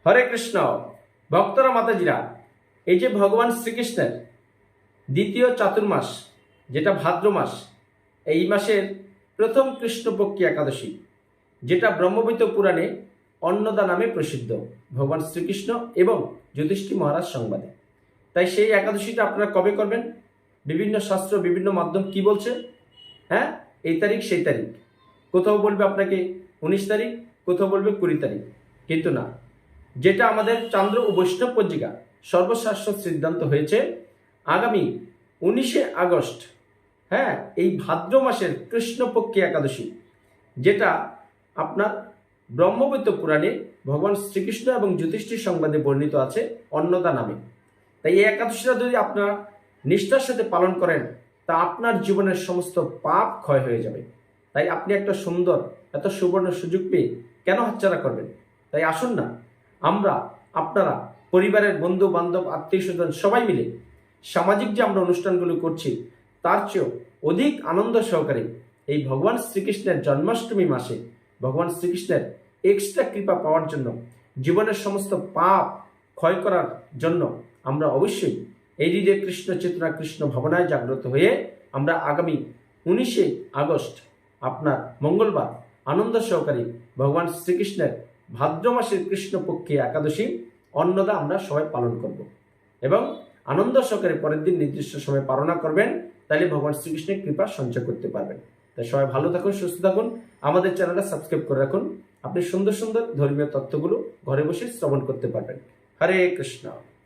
হরে কৃষ্ণ। ভক্তরা মাতাজিরা, এই যে ভগবান শ্রীকৃষ্ণের দ্বিতীয় চাতুর্মাস, যেটা ভাদ্র মাস, এই মাসের প্রথম কৃষ্ণপক্ষী একাদশী, যেটা ব্রহ্মবৈত পুরাণে অন্নদা নামে প্রসিদ্ধ, ভগবান শ্রীকৃষ্ণ এবং যুধিষ্ঠির মহারাজ সংবাদে। তাই সেই একাদশীটা আপনারা কবে করবেন? বিভিন্ন শাস্ত্র, বিভিন্ন মাধ্যম কি বলছে? হ্যাঁ, এই তারিখ সেই তারিখ, কোথাও বলবে আপনাকে 19 তারিখ, কোথাও বলবে 20 তারিখ, কিন্তু না, যেটা আমাদের চান্দ্র ও বৈষ্ণব পঞ্জিকা সর্বশাস্ত্র সিদ্ধান্ত হয়েছে আগামী 19শে আগস্ট, হ্যাঁ, এই ভাদ্র মাসের কৃষ্ণপক্ষী একাদশী, যেটা আপনার ব্রহ্মবৈত পুরাণে ভগবান শ্রীকৃষ্ণ এবং যুধিষ্ঠির সংবাদে বর্ণিত আছে অন্নদা নামে। তাই এই একাদশীটা যদি আপনারা নিষ্ঠার সাথে পালন করেন, তা আপনার জীবনের সমস্ত পাপ ক্ষয় হয়ে যাবে। তাই আপনি একটা সুন্দর, এত সুবর্ণ সুযোগ পেয়ে কেন হাতছাড়া করবেন? তাই আসুন না, আমরা, আপনারা, পরিবারের বন্ধু বান্ধব, আত্মীয় স্বজন সবাই মিলে সামাজিক যে আমরা অনুষ্ঠানগুলো করছি, তার চেয়েও অধিক আনন্দ সহকারে এই ভগবান শ্রীকৃষ্ণের জন্মাষ্টমী মাসে ভগবান শ্রীকৃষ্ণের এক্সট্রা কৃপা পাওয়ার জন্য, জীবনের সমস্ত পাপ ক্ষয় করার জন্য আমরা অবশ্যই এই হৃদয়ে কৃষ্ণ চেতনা, কৃষ্ণ ভাবনায় জাগ্রত হয়ে আমরা আগামী 19শে আগস্ট আপনার মঙ্গলবার আনন্দ সহকারে ভগবান শ্রীকৃষ্ণের ভাদ্র মাসের কৃষ্ণপক্ষী একাদশী অন্নদা আমরা সবাই পালন করব এবং আনন্দ সহকারে পরের দিন নির্দিষ্ট সময় পালনা করবেন। তাহলে ভগবান শ্রীকৃষ্ণের কৃপা সঞ্চয় করতে পারবেন। তাই সবাই ভালো থাকুন, সুস্থ থাকুন, আমাদের চ্যানেলটা সাবস্ক্রাইব করে রাখুন। আপনি সুন্দর সুন্দর ধর্মীয় তথ্যগুলো ঘরে বসে শ্রবণ করতে পারবেন। হরে কৃষ্ণ।